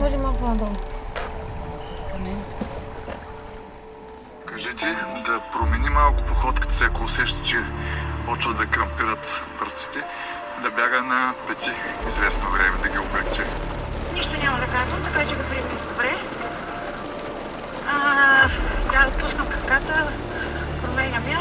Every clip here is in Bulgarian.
Може малко надолу. Кажете да промени малко походката си, ако усеща, че почва да крампират пръстите, да бяга на пети известно време, да ги облегчи. Нищо няма да казвам, така че го приеми добре. Да отпускам краката, променям я.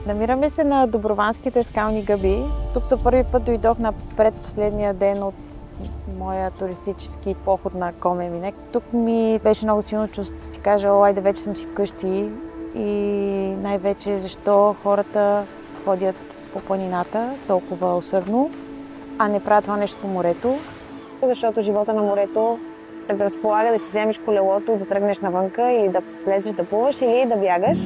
Намираме се на Доброванските скални гъби. Тук за първи път дойдох на предпоследния ден от моя туристически поход на Коме Минек. Тук ми беше много силно чувство, ти кажа, айде вече съм си вкъщи и най-вече защо хората ходят по планината толкова усърдно, а не правят това нещо по морето. Защото живота на морето предразполага да си вземеш колелото, да тръгнеш навънка или да влезеш да плуваш или да бягаш.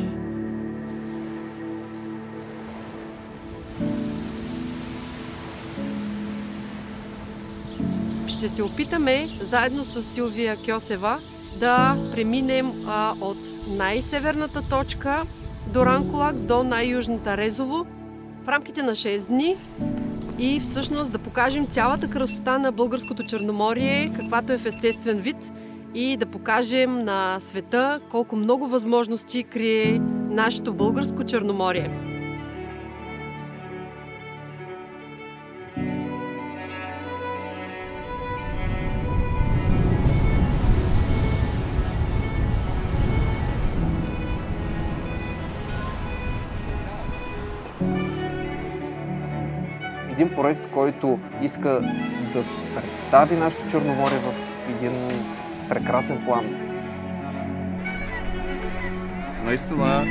Ще се опитаме заедно с Силвия Кьосева да преминем от най-северната точка до Ранкулак до най-южната Резово в рамките на 6 дни и всъщност да покажем цялата красота на българското Черноморие, каквато е в естествен вид и да покажем на света колко много възможности крие нашето българско Черноморие. Един проект, който иска да представи нашето Черноморие в един прекрасен план. Наистина,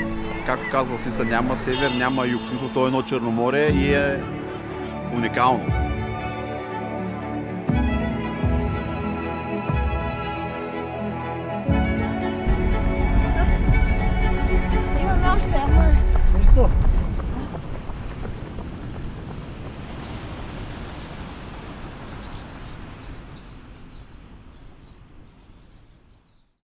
както казва Сиса, няма север, няма юг. То е едно Черноморие и е уникално.